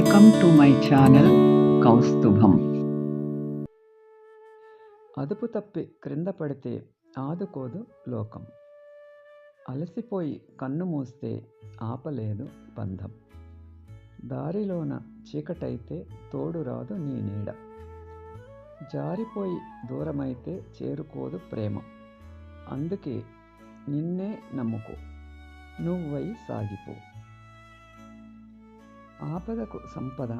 Welcome to my channel Kaustubham. అదుపు తప్పి క్రింద పడితే ఆదుకోదు లోకం. అలసిపోయి కన్ను మూస్తే ఆపలేదు బంధం. దారిలోన చీకటైతే తోడు రాదు నీ నీడ. జారిపోయి దూరమైతే చేరుకోదు ప్రేమ. అందుకే నిన్నే నమ్ముకో, నువ్వై సాగిపో. ఆపదకు సంపద,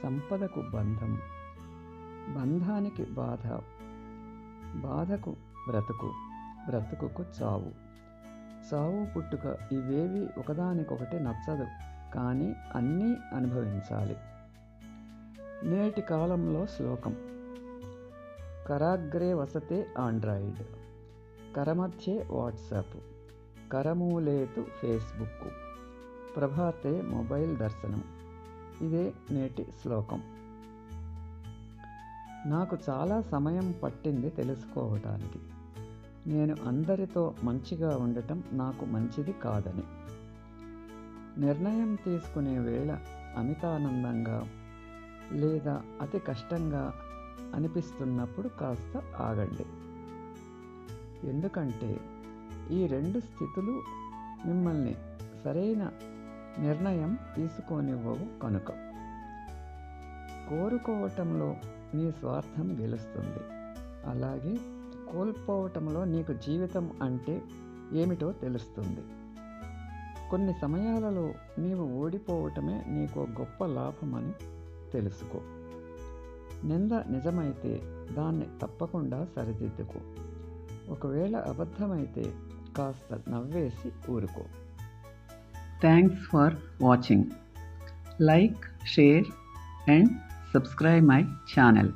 సంపదకు బంధం, బంధానికి బాధ, బాధకు బ్రతుకు, బ్రతుకుకు చావు, చావు పుట్టుక ఇవేవి ఒకదానికొకటి నచ్చదు, కానీ అన్నీ అనుభవించాలి. నేటి కాలంలో శ్లోకం: కరాగ్రే వసతే ఆండ్రాయిడ్, కరమధ్యే వాట్సాప్, కరమూలేతు ఫేస్బుక్, ప్రభాతే మొబైల్ దర్శనం. ఇదే నేటి శ్లోకం. నాకు చాలా సమయం పట్టింది తెలుసుకోవటానికి, నేను అందరితో మంచిగా ఉండటం నాకు మంచిది కాదని. నిర్ణయం తీసుకునే వేళ అమితానందంగా లేదా అతి కష్టంగా అనిపిస్తున్నప్పుడు కాస్త ఆగండి. ఎందుకంటే ఈ రెండు స్థితులు మిమ్మల్ని సరైన నిర్ణయం తీసుకోనివ్వవు కనుక. కోరుకోవటంలో నీ స్వార్థం గెలుస్తుంది, అలాగే కోల్పోవటంలో నీకు జీవితం అంటే ఏమిటో తెలుస్తుంది. కొన్ని సమయాలలో నీవు ఓడిపోవటమే నీకు గొప్ప లాభమని తెలుసుకో. నింద నిజమైతే దాన్ని తప్పకుండా సరిదిద్దుకో. ఒకవేళ అబద్ధమైతే కాస్త నవ్వేసి ఊరుకో. Thanks for watching. Like, share and subscribe my channel.